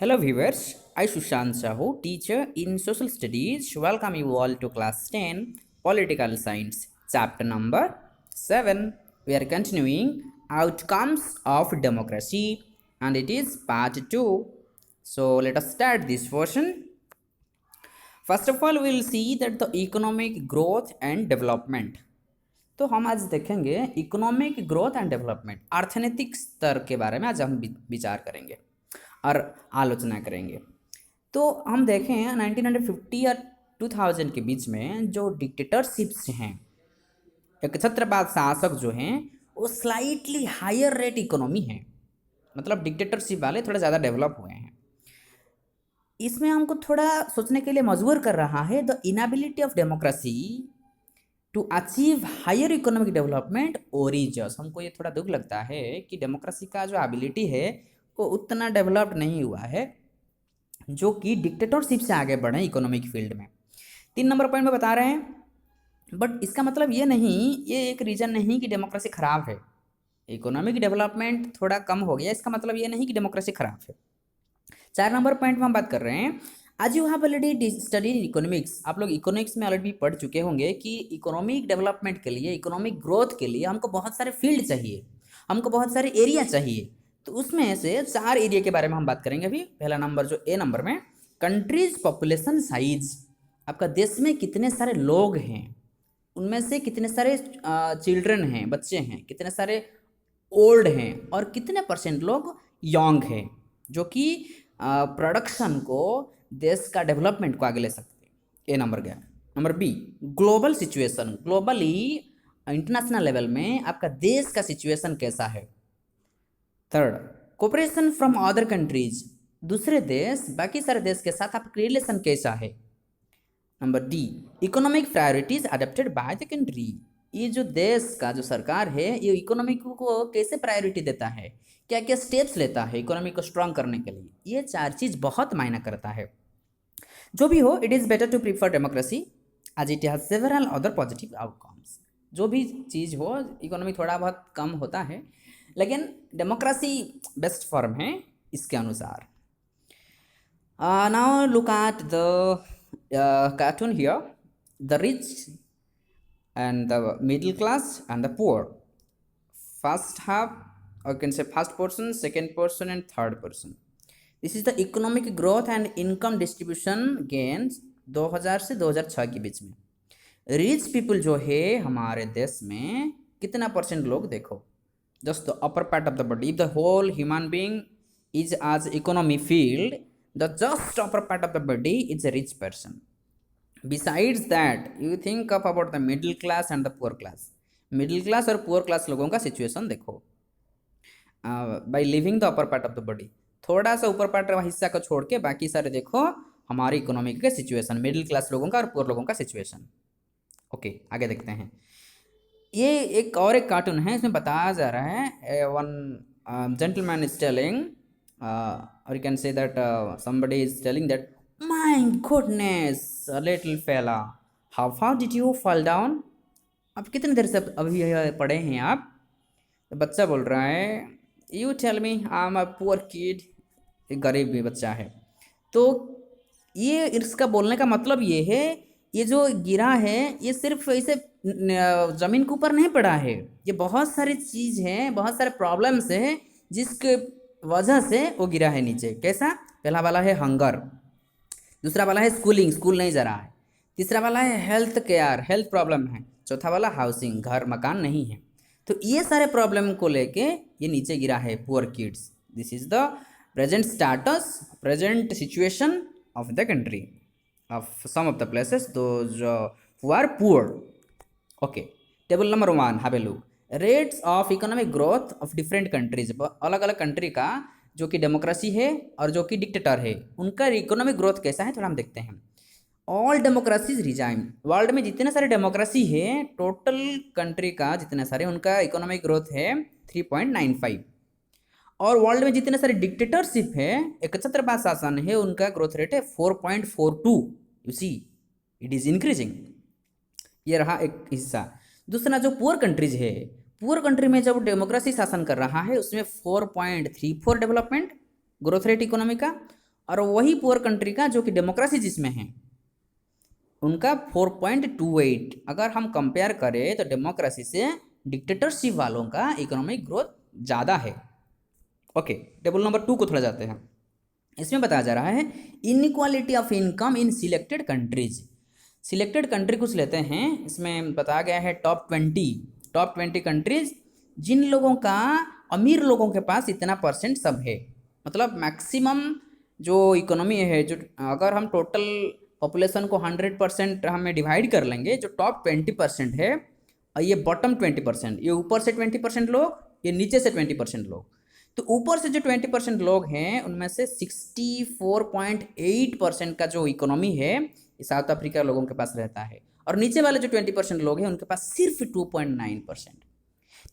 Hello viewers, I Sushant Sahu, teacher in Social Studies. Welcome you all to class 10, Political Science, chapter number 7. We are continuing Outcomes of Democracy and it is part 2. So let us start this portion. First of all, we will see that the economic growth and development. तो हम आज देखेंगे economic growth and development अर्थनैतिक स्तर के बारे में आज हम विचार करेंगे और आलोचना करेंगे। तो हम देखें 1950 या 2000 के बीच में जो डिक्टेटरशिप्स हैं, एक छत्रपात शासक जो हैं वो स्लाइटली हायर रेट इकोनॉमी है, मतलब डिक्टेटरशिप वाले थोड़ा ज़्यादा डेवलप हुए हैं। इसमें हमको थोड़ा सोचने के लिए मजबूर कर रहा है the inability of democracy to achieve higher economic development ओरिजस। हमको ये थोड़ा दुख लगता है कि डेमोक्रेसी का जो एबिलिटी है वो उतना डेवलप्ड नहीं हुआ है जो कि डिक्टेटरशिप से आगे बढ़े इकोनॉमिक फील्ड में। 3 नंबर पॉइंट में बता रहे हैं, बट इसका मतलब ये नहीं, ये एक रीज़न नहीं कि डेमोक्रेसी ख़राब है। इकोनॉमिक डेवलपमेंट थोड़ा कम हो गया, इसका मतलब ये नहीं कि डेमोक्रेसी ख़राब है। 4 नंबर पॉइंट में हम बात कर रहे हैं, आज you have already study economics. आप लोग इकोनॉमिक्स में ऑलरेडी पढ़ चुके होंगे कि इकोनॉमिक डेवलपमेंट के लिए, इकोनॉमिक ग्रोथ के लिए हमको बहुत सारे फील्ड चाहिए, हमको बहुत सारे एरिया चाहिए। तो उसमें से 4 एरिया के बारे में हम बात करेंगे अभी। पहला नंबर जो ए नंबर में, कंट्रीज पॉपुलेशन साइज। आपका देश में कितने सारे लोग हैं, उनमें से कितने सारे चिल्ड्रन हैं, बच्चे हैं, कितने सारे ओल्ड हैं और कितने परसेंट लोग यंग हैं, जो कि प्रोडक्शन को, देश का डेवलपमेंट को आगे ले सकते हैं। ए नंबर गया। Number B, global situation. Globally international level में आपका देश का सिचुएशन कैसा है। Third, cooperation from other countries. दूसरे देश, बाकी सारे देश के साथ आपका रिलेशन कैसा है। Number D, economic priorities adopted by the country. ये जो देश का जो सरकार है ये इकोनॉमिक को कैसे प्रायोरिटी देता है, क्या क्या स्टेप्स लेता है इकोनॉमी को स्ट्रांग करने के लिए, ये 4 चीज़ बहुत मायना करता है। जो भी हो, it is better to prefer democracy as it has several other positive outcomes. जो भी चीज़ हो, इकोनॉमी थोड़ा बहुत कम होता है लेकिन डेमोक्रेसी बेस्ट फॉर्म है इसके अनुसार। Now look at the cartoon here, the rich and the middle class and the poor. First half, or you can say first person, second person and third person. This is the economic growth and income distribution gains 2000 से 2006 के बीच में। Rich people जो है हमारे देश में कितना percent लोग देखो, just the upper part of the body, the whole human being is as economy field, the just upper part of the body is a rich person. Besides that, you think of about the middle class and the poor class. Middle class और poor class लोगों का situation देखो by living the upper part of the body. थोड़ा सा ऊपर part हिस्सा को छोड़ के बाकी सारे देखो हमारी इकोनॉमिक के सिचुएशन, मिडिल क्लास लोगों का और पुअर लोगों का सिचुएशन। ओके, आगे देखते हैं। ये एक और एक कार्टून है, इसमें बताया जा रहा है वन जेंटलमैन इज टेलिंग, और you can say that somebody is telling that, my goodness, a little fella, how far did you fall down? अब कितनी देर से अभी पढ़े हैं आप। तो बच्चा बोल रहा है, you tell me, I am a poor kid, एक गरीब भी बच्चा है। तो ये इसका बोलने का मतलब ये है, ये जो गिरा है ये सिर्फ ऐसे ज़मीन के ऊपर नहीं पड़ा है, ये बहुत सारी चीज़ है, बहुत सारे प्रॉब्लम्स है जिसके वजह से वो गिरा है नीचे। कैसा? पहला वाला है हंगर, दूसरा वाला है स्कूलिंग, स्कूल नहीं जा रहा है, तीसरा वाला है हेल्थ केयर, हेल्थ प्रॉब्लम है, चौथा वाला हाउसिंग, घर मकान नहीं है। तो ये सारे प्रॉब्लम को लेके ये नीचे गिरा है, poor kids. This is the present status, present situation of the country, of some of the places those who are poor. Okay, table number 1 have a look, rates of economic growth of different countries. अलग अलग country का जो कि democracy है और जो कि dictator है उनका इकोनॉमिक ग्रोथ कैसा है, थोड़ा हम देखते हैं। ऑल डेमोक्रेसीज रिजाइन, वर्ल्ड में जितने सारे डेमोक्रेसी है, टोटल कंट्री का जितने सारे, उनका इकोनॉमिक ग्रोथ है 3.95। और वर्ल्ड में जितने सारे डिक्टेटरशिप है, एक छत्रपात शासन है, उनका ग्रोथ रेट है 4.42। You see, it is increasing. ये रहा एक हिस्सा। दूसरा जो पुअर कंट्रीज है, पुअर कंट्री में जब डेमोक्रेसी शासन कर रहा है उसमें 4.34 डेवलपमेंट ग्रोथ रेट इकोनॉमी का, और वही पुअर कंट्री का जो कि डेमोक्रेसी जिसमें है उनका 4.28। अगर हम कंपेयर करें तो डेमोक्रेसी से डिक्टेटरशिप वालों का इकोनॉमिक ग्रोथ ज़्यादा है। ओके, टेबल नंबर 2 को थोड़ा जाते हैं। इसमें बताया जा रहा है inequality of income in selected countries. Selected country कुछ लेते हैं, इसमें बताया गया है टॉप 20 कंट्रीज जिन लोगों का, अमीर लोगों के पास इतना परसेंट सब है, मतलब मैक्सिमम जो इकोनॉमी है, जो अगर हम टोटल पॉपुलेशन को 100% हमें डिवाइड कर लेंगे, जो टॉप 20% है और ये बॉटम 20%, ये ऊपर से 20% लोग, ये नीचे से 20% लोग। तो ऊपर से जो 20% लोग हैं उनमें से 64.8% का जो इकोनॉमी है ये साउथ अफ्रीका लोगों के पास रहता है, और नीचे वाले जो 20% लोग हैं उनके पास सिर्फ 2.9%।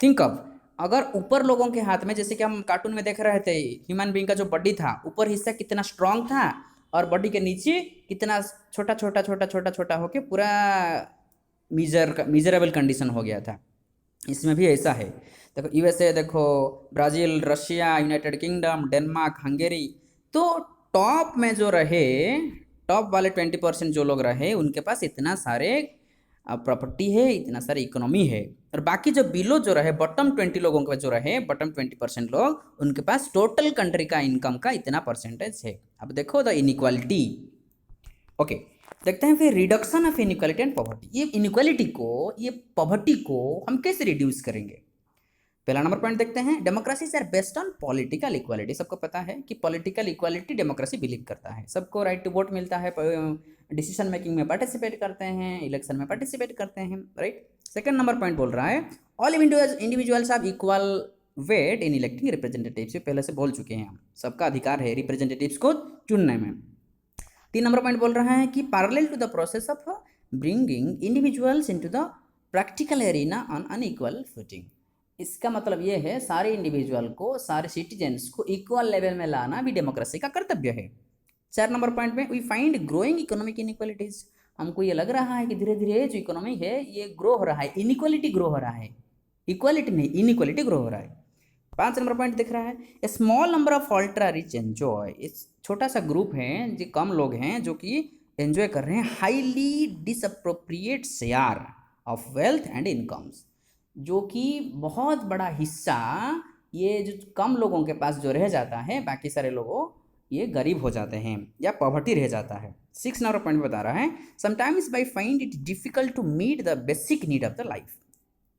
थिंक ऑफ, अगर ऊपर लोगों के हाथ में, जैसे कि हम कार्टून में देख रहे थे, ह्यूमन बीइंग का जो बॉडी था, ऊपर हिस्सा कितना स्ट्रांग था और बॉडी के नीचे कितना छोटा छोटा छोटा छोटा छोटा होके पूरा मिजरेबल कंडीशन हो गया था। इसमें भी ऐसा है। देखो यूएसए, देखो Brazil, Russia, United kingdom, Denmark, Hungary, तो टॉप में जो रहे, टॉप वाले 20% जो लोग रहे उनके पास इतना सारे प्रॉपर्टी है, इतना सारी इकोनॉमी है, और बाकी जो बिलो जो रहे, बॉटम 20 लोगों के जो रहे, बॉटम 20% लोग, उनके पास टोटल कंट्री का इनकम का इतना परसेंटेज है। अब देखो द इनइक्वालिटी। ओके, देखते हैं फिर reduction of inequality and poverty. ये इनइक्वालिटी को, ये पॉवर्टी को हम कैसे रिड्यूस करेंगे। पहला नंबर पॉइंट देखते हैं, democracies are based on political equality. सबको पता है कि पॉलिटिकल इक्वालिटी डेमोक्रेसी बिलीव करता है, सबको राइट टू वोट मिलता है, डिसीजन मेकिंग में पार्टिसिपेट करते हैं, इलेक्शन में पार्टिसिपेट करते हैं, राइट। सेकंड नंबर पॉइंट बोल रहा है all individuals of equal weight in electing representatives. पहले से बोल चुके हैं हम, सबका अधिकार है रिप्रेजेंटेटिव्स को चुनने में। 3 नंबर पॉइंट बोल रहा है कि parallel to the process of bringing individuals into the practical arena on unequal footing. इसका मतलब ये है सारे इंडिविजुअल को, सारे सिटीजन्स को इक्वल लेवल में लाना भी डेमोक्रेसी का कर्तव्य है। 4 नंबर पॉइंट में we find growing economic inequalities. हमको ये लग रहा है कि धीरे धीरे जो इकोनॉमी है ये ग्रो हो रहा है, इनइक्वालिटी ग्रो हो रहा है, इक्वालिटी नहीं इनइक्वालिटी ग्रो हो रहा है। 5 नंबर पॉइंट दिख रहा है a small number of ultra rich enjoy. इस छोटा सा ग्रुप है, जो कम लोग हैं जो कि एंजॉय कर रहे हैं highly disproportionate share of wealth and incomes, जो कि बहुत बड़ा हिस्सा ये जो कम लोगों के पास जो रह जाता है, बाकी सारे लोगों ये गरीब हो जाते हैं या पॉवर्टी रह जाता है। 6 नंबर पॉइंट बता रहा है sometimes by find it difficult to meet the basic need of the life.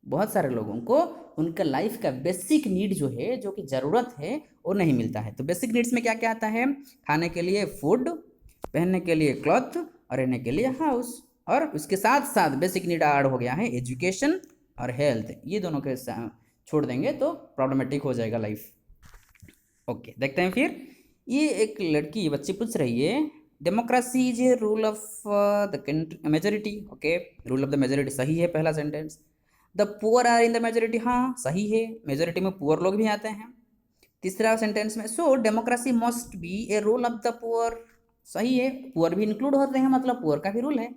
बहुत सारे लोगों को उनका लाइफ का बेसिक नीड जो है, जो कि ज़रूरत है, वो नहीं मिलता है। तो बेसिक नीड्स में क्या क्या आता है, खाने के लिए फूड, पहनने के लिए क्लॉथ और रहने के लिए हाउस, और उसके साथ साथ बेसिक नीड ऐड हो गया है एजुकेशन और हेल्थ। ये दोनों के छोड़ देंगे तो प्रॉब्लमेटिक हो जाएगा लाइफ। ओके, देखते हैं फिर। ये एक लड़की बच्ची पूछ रही है democracy is a rule of the majority. Okay, rule of the majority सही है पहला sentence. The poor are in the majority, हाँ सही है, मेजोरिटी में पुअर लोग भी आते हैं। तीसरा सेंटेंस में so democracy must be a rule of the poor, सही है, पुअर भी इंक्लूड होते हैं, मतलब पुअर का भी रूल है।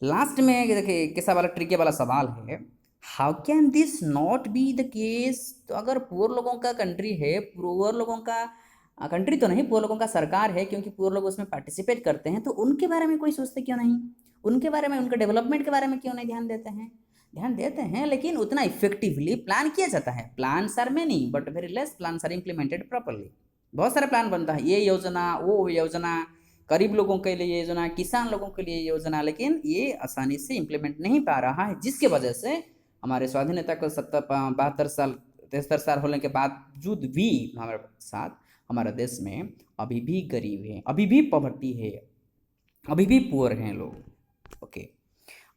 लास्ट में देखिए कैसा वाला ट्रिकी वाला सवाल है, how can this not be the case. तो अगर पुअर लोगों का कंट्री है, पुअर लोगों का कंट्री तो नहीं, पुअर लोगों का सरकार है, क्योंकि पुअर लोग उसमें पार्टिसिपेट करते हैं, तो उनके बारे में कोई सोचते क्यों नहीं, उनके बारे में, उनके डेवलपमेंट के बारे में क्यों नहीं ध्यान देते हैं। ध्यान देते हैं लेकिन उतना इफेक्टिवली प्लान किया जाता है। Plans are many but very less plans are implemented properly. बहुत सारा प्लान बनता है, ये योजना वो योजना, गरीब लोगों के लिए योजना, किसान लोगों के लिए योजना, लेकिन ये आसानी से इम्प्लीमेंट नहीं पा रहा है, जिसके वजह से हमारे स्वाधीनता को 72 साल 73 साल होने के बावजूद भी हमारे साथ हमारे देश में अभी भी गरीब है, अभी भी पॉवर्टी है, अभी भी पुअर हैं लोग। ओके,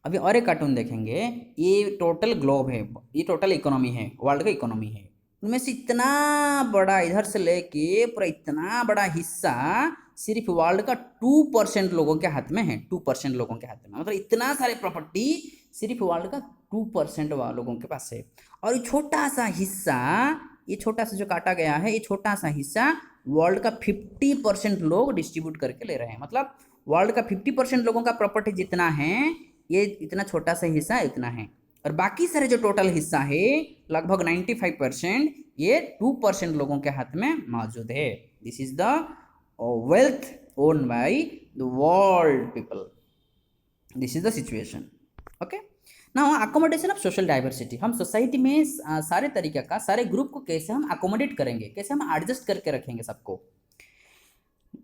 अभी और एक कार्टून देखेंगे। ये टोटल ग्लोब है, ये टोटल इकोनॉमी है, वर्ल्ड का इकोनॉमी है, उनमें से इतना बड़ा इधर से लेके पूरा इतना बड़ा हिस्सा सिर्फ वर्ल्ड का 2% लोगों के हाथ में है, 2% लोगों के हाथ में, मतलब इतना सारे प्रॉपर्टी सिर्फ वर्ल्ड का 2% लोगों के पास है। और ये छोटा सा हिस्सा, ये छोटा सा जो काटा गया है, ये छोटा सा हिस्सा वर्ल्ड का 50% लोग डिस्ट्रीब्यूट करके ले रहे हैं। मतलब वर्ल्ड का 50% लोगों का प्रॉपर्टी जितना है, ये इतना छोटा सा हिस्सा इतना है, और बाकी सारे जो टोटल हिस्सा है लगभग 95% ये 2% लोगों के हाथ में मौजूद है। This is the wealth owned by the world people. This is the situation. Okay. Now accommodation of social diversity, हम सोसाइटी में सारे तरीके का, सारे ग्रुप को कैसे हम अकोमोडेट करेंगे, कैसे हम एडजस्ट करके रखेंगे सबको।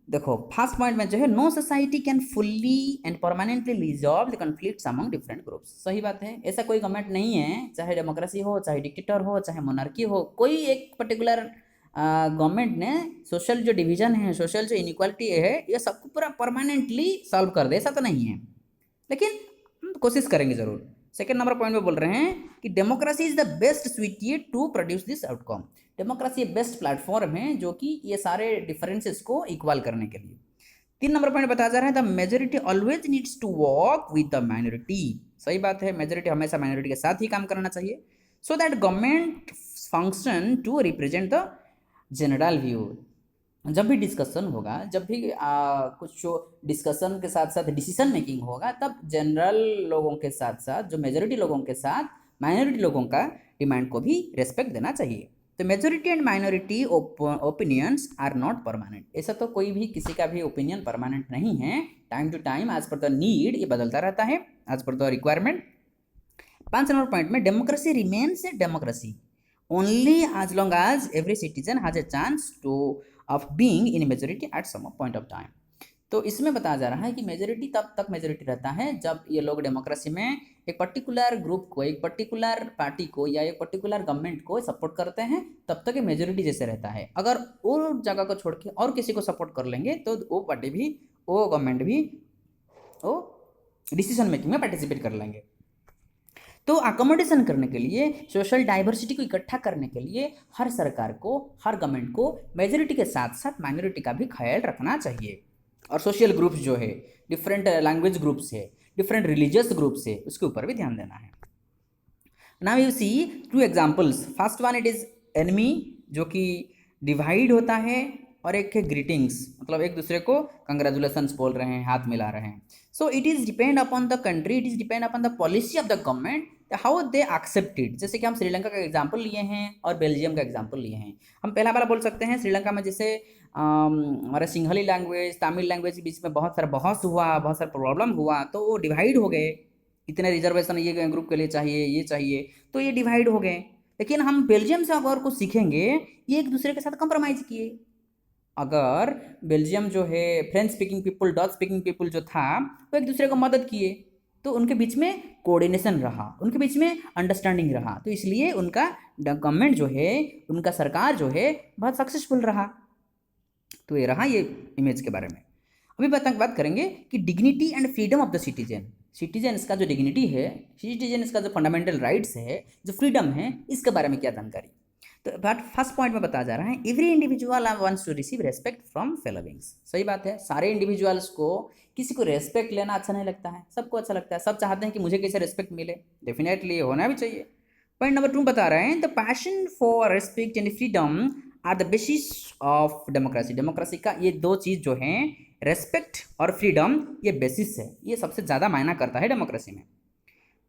देखो फर्स्ट पॉइंट में जो है, no society can fully and permanently resolve the conflicts among different groups. सही बात है, ऐसा कोई गवर्नमेंट नहीं है, चाहे डेमोक्रेसी हो, चाहे डिक्टेटर हो, चाहे मोनार्की हो, कोई एक पर्टिकुलर गवर्नमेंट ने सोशल जो डिवीजन है, सोशल जो इनइक्वालिटी है, ये सबको पूरा परमानेंटली सॉल्व कर दे, ऐसा तो नहीं है, लेकिन हम कोशिश करेंगे जरूर। सेकेंड नंबर पॉइंट में बोल रहे हैं कि democracy is the best suit to produce this outcome. Democracy best platform है जो कि ये सारे डिफरेंसेस को इक्वल करने के लिए। 3 नंबर पॉइंट बताया जा रहा है, the majority always needs to work with the minority. सही बात है, मेजोरिटी हमेशा माइनॉरिटी के साथ ही काम करना चाहिए, so that government function to represent the general view. जब भी डिस्कशन होगा, जब भी कुछ डिस्कशन के साथ साथ डिसीजन मेकिंग होगा, तब जनरल लोगों के साथ साथ जो मेजोरिटी लोगों के साथ माइनॉरिटी लोगों का डिमांड को भी रेस्पेक्ट देना चाहिए। तो majority and minority opinions are not permanent. ऐसा तो कोई भी किसी का भी ओपिनियन परमानेंट नहीं है, time to time as per the need ये बदलता रहता है, as per the requirement. 5 number point में, democracy remains a democracy only as long as every citizen has a chance to of being in majority at some point of time. तो इसमें बताया जा रहा है कि मेजोरिटी तब तक मेजोरिटी रहता है जब ये लोग डेमोक्रेसी में एक पर्टिकुलर ग्रुप को, एक पर्टिकुलर पार्टी को या एक पर्टिकुलर गवर्नमेंट को सपोर्ट करते हैं, तब तक ये मेजोरिटी जैसे रहता है। अगर वो जगह को छोड़ के और किसी को सपोर्ट कर लेंगे तो वो पार्टी भी, वो गवर्नमेंट भी, वो डिसीजन मेकिंग में पार्टिसिपेट कर लेंगे। तो अकोमोडेशन करने के लिए, सोशल डाइवर्सिटी को इकट्ठा करने के लिए हर सरकार को, हर गवर्नमेंट को मेजोरिटी के साथ साथ माइनॉरिटी का भी ख्याल रखना चाहिए। और सोशल ग्रुप्स जो है, डिफरेंट लैंग्वेज ग्रुप्स है, डिफरेंट रिलीजियस ग्रुप्स है, उसके ऊपर भी ध्यान देना है। Now you see 2 examples. First one it is enemy, जो कि डिवाइड होता है, और एक है ग्रीटिंग्स, मतलब एक दूसरे को कंग्रेचुलेशंस बोल रहे हैं, हाथ मिला रहे हैं। So it is depend upon the country, it is depend upon the policy of the government, how they accept it. जैसे कि हम श्रीलंका का एग्जाम्पल लिए हैं और बेल्जियम का एग्जाम्पल लिए हैं। हम पहला वाला बोल सकते हैं, श्रीलंका में जैसे हमारे सिंहली लैंग्वेज, तमिल लैंग्वेज के बीच में बहुत सारा बहस हुआ, बहुत सारा प्रॉब्लम हुआ, तो वो डिवाइड हो गए, इतने रिजर्वेशन ये ग्रुप के लिए चाहिए, ये चाहिए, तो ये डिवाइड हो गए। लेकिन हम बेल्जियम से अगर कुछ सीखेंगे, ये एक दूसरे के साथ कंप्रोमाइज़ किए। अगर बेल्जियम जो है, French speaking people, Dutch speaking people जो था, वो एक दूसरे को मदद किए, तो उनके बीच में कोऑर्डिनेशन रहा, उनके बीच में अंडरस्टैंडिंग रहा, तो इसलिए उनका गवर्नमेंट जो है, उनका सरकार जो है, बहुत सक्सेसफुल रहा। तो ये रहा ये इमेज के बारे में। अभी बात करेंगे कि dignity and freedom of the citizen. Citizens का जो डिग्निटी है, सिटीजन्स का जो फंडामेंटल राइट्स है, जो फ्रीडम है, इसके बारे में क्या जानकारी। तो बट फर्स्ट पॉइंट में बताया जा रहा है, every individual wants to receive respect from fellow beings. सही बात है, सारे इंडिविजुअल्स को, किसी को रेस्पेक्ट लेना अच्छा नहीं लगता है, सबको अच्छा लगता है, सब चाहते हैं कि मुझे कैसे रेस्पेक्ट मिले, डेफिनेटली होना भी चाहिए। पॉइंट नंबर 2 बता रहे हैं, the passion for respect and freedom are the basis of democracy. Democracy का ये 2 चीज़ जो हैं, रेस्पेक्ट और फ्रीडम, ये बेसिस है, ये सबसे ज़्यादा मायना करता है डेमोक्रेसी में।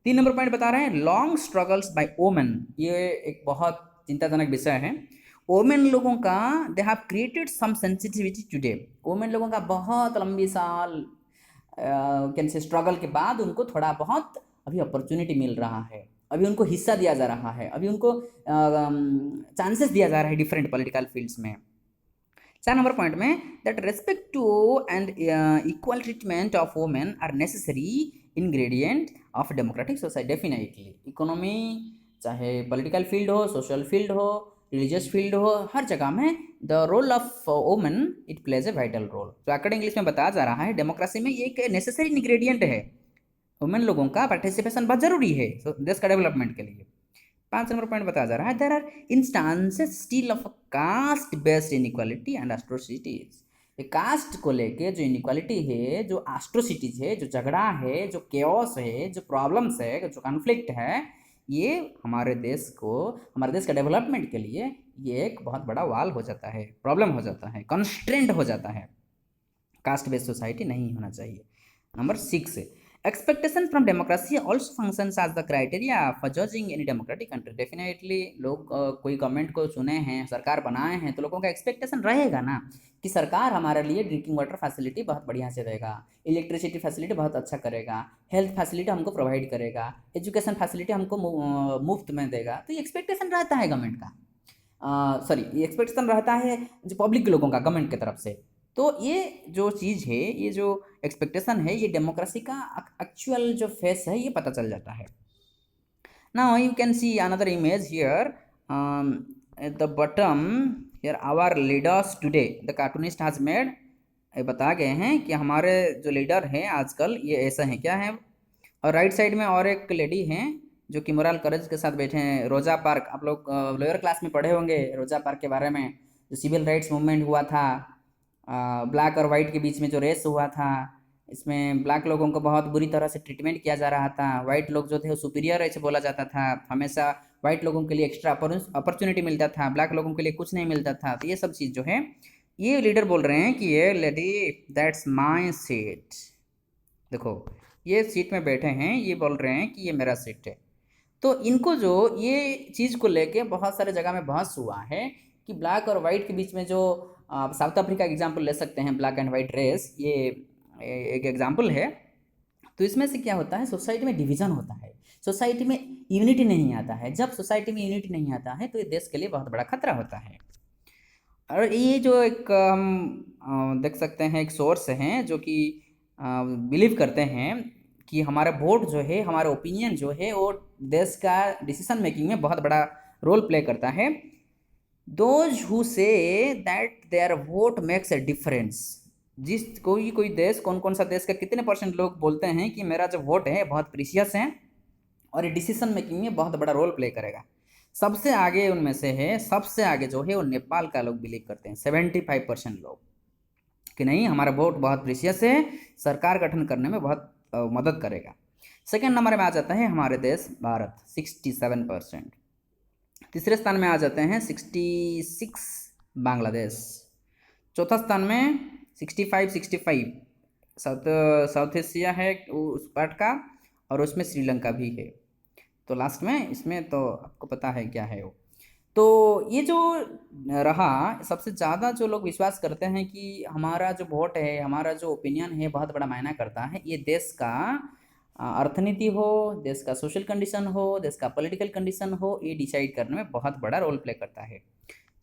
3 नंबर पॉइंट बता रहे हैं, लॉन्ग स्ट्रगल्स बाय वोमेन। ये एक बहुत चिंताजनक विषय है। वोमेन लोगों का, they have created some sensitivity today. Women लोगों का बहुत लंबी साल कैन से स्ट्रगल के बाद उनको थोड़ा बहुत अभी अपॉर्चुनिटी मिल रहा है, अभी उनको हिस्सा दिया जा रहा है, अभी उनको चांसेस दिया जा रहा है डिफरेंट पॉलिटिकल फील्ड्स में। 4 नंबर पॉइंट में, that respect to and equal treatment of women are necessary ingredient of democratic society. Definitely economy, चाहे पॉलिटिकल फील्ड हो, सोशल फील्ड हो, रिलीजियस फील्ड हो, हर जगह में the role of women it plays a vital role. तो according English में बताया जा रहा है, डेमोक्रेसी में ये एक नेसेसरी इंग्रेडिएंट है, वुमेन लोगों का पार्टिसिपेशन बहुत जरूरी है देश का डेवलपमेंट के लिए। 5 नंबर पॉइंट बताया जा रहा है, there are instances still of caste based inequality and atrocities. Caste को लेके जो इनइक्वालिटी है, जो एट्रोसिटीज है, जो झगड़ा है, जो केओस है, जो प्रॉब्लम्स है, जो कॉन्फ्लिक्ट है, ये हमारे देश को, हमारे देश का डेवलपमेंट के लिए ये एक बहुत बड़ा वाल हो जाता है, प्रॉब्लम हो जाता है, कंस्ट्रेंट हो जाता है। कास्ट बेस्ड सोसाइटी नहीं होना चाहिए। Number 6, expectation from democracy also functions as the criteria for judging any democratic country. Definitely लोग कोई गवर्नमेंट को चुने हैं, सरकार बनाए हैं, तो लोगों का एक्सपेक्टेशन रहेगा ना कि सरकार हमारे लिए ड्रिंकिंग वाटर फैसिलिटी बहुत बढ़िया से देगा, इलेक्ट्रिसिटी फैसिलिटी बहुत अच्छा करेगा, हेल्थ फैसिलिटी हमको प्रोवाइड करेगा, एजुकेशन फैसिलिटी हमको मुफ्त में देगा। तो ये एक्सपेक्टेशन रहता है गवर्नमेंट का, सॉरी ये एक्सपेक्टेशन रहता है जो पब्लिक के लोगों का गवर्नमेंट की तरफ से। तो ये जो चीज़ है, ये जो एक्सपेक्टेशन है, ये डेमोक्रेसी का एक्चुअल जो फेस है ये पता चल जाता है। Now you can see another image here at the bottom here our leaders today the cartoonist has made. बता गए हैं कि हमारे जो लीडर हैं आजकल ये ऐसा हैं क्या है। और राइट साइड में और एक लेडी हैं जो कि मोरल करेज के साथ बैठे हैं। रोजा पार्क, आप लोग लोअर क्लास में पढ़े होंगे रोजा पार्क के बारे में, जो सिविल राइट्स मूवमेंट हुआ था, ब्लैक और वाइट के बीच में जो रेस हुआ था, इसमें ब्लैक लोगों को बहुत बुरी तरह से ट्रीटमेंट किया जा रहा था, वाइट लोग जो थे वो सुपीरियर ऐसे बोला जाता था, हमेशा वाइट लोगों के लिए एक्स्ट्रा अपॉर्चुनिटी मिलता था, ब्लैक लोगों के लिए कुछ नहीं मिलता था। तो ये सब चीज़ जो है ये लीडर बोल रहे हैं कि ये लेडी दैट्स माई सीट। देखो ये सीट में बैठे हैं, ये बोल रहे हैं कि ये मेरा सीट है। तो इनको जो ये चीज़ को लेके बहुत सारे जगह में बहस हुआ है कि ब्लैक और वाइट के बीच में जो साउथ अफ्रीका का एग्जाम्पल ले सकते हैं, ब्लैक एंड वाइट रेस, ये एक एग्जाम्पल है। तो इसमें से क्या होता है, सोसाइटी में डिवीज़न होता है, सोसाइटी में यूनिटी नहीं आता है। जब सोसाइटी में यूनिटी नहीं आता है तो ये देश के लिए बहुत बड़ा खतरा होता है। और ये जो एक हम देख सकते हैं एक सोर्स हैं जो कि बिलीव करते हैं कि हमारा वोट जो है, हमारा ओपिनियन जो है, वो देश का डिसीजन मेकिंग में बहुत बड़ा रोल प्ले करता है। Those who say that their vote makes a difference, जिस कोई देश, कौन कौन सा देश का कितने परसेंट लोग बोलते हैं कि मेरा जो वोट है बहुत प्रीशियस है और ये डिसीजन मेकिंग में बहुत बड़ा रोल प्ले करेगा। सबसे आगे उनमें से है, सबसे आगे जो है वो नेपाल का लोग बिलीव करते हैं, 75% लोग, कि नहीं हमारा वोट बहुत प्रीशियस है, सरकार गठन करने में बहुत मदद करेगा। सेकेंड नंबर में आ जाता है हमारे देश भारत, 67%। तीसरे स्थान में आ जाते हैं 66 बांग्लादेश। चौथा स्थान में 65 साउथ एशिया है उस पार्ट का, और उसमें श्रीलंका भी है। तो लास्ट में इसमें तो आपको पता है क्या है वो। तो ये जो रहा, सबसे ज़्यादा जो लोग विश्वास करते हैं कि हमारा जो वोट है, हमारा जो ओपिनियन है बहुत बड़ा मायना करता है। ये देश का अर्थनीति हो, देश का सोशल कंडीशन हो, देश का पॉलिटिकल कंडीशन हो, ये डिसाइड करने में बहुत बड़ा रोल प्ले करता है।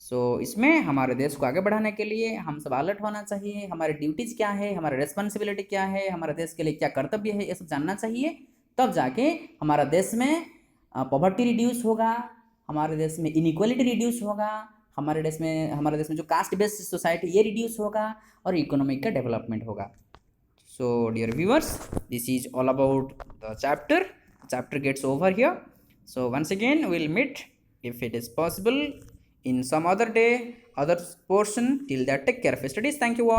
सो इसमें हमारे देश को आगे बढ़ाने के लिए हम सब अलर्ट होना चाहिए। हमारी ड्यूटीज़ क्या है, हमारा रिस्पॉन्सिबिलिटी क्या है, हमारे देश के लिए क्या कर्तव्य है, ये सब जानना चाहिए। तब जाके हमारा देश में पॉवर्टी रिड्यूस होगा, हमारे देश में इनइक्वालिटी रिड्यूस होगा, हमारे देश में जो कास्ट बेस्ड सोसाइटी ये रिड्यूस होगा, और इकोनॉमिक का डेवलपमेंट होगा। So dear viewers, this is all about the chapter. The chapter gets over here. So once again we'll meet if it is possible in some other day, other portion. Till that, take care of your studies. Thank you all.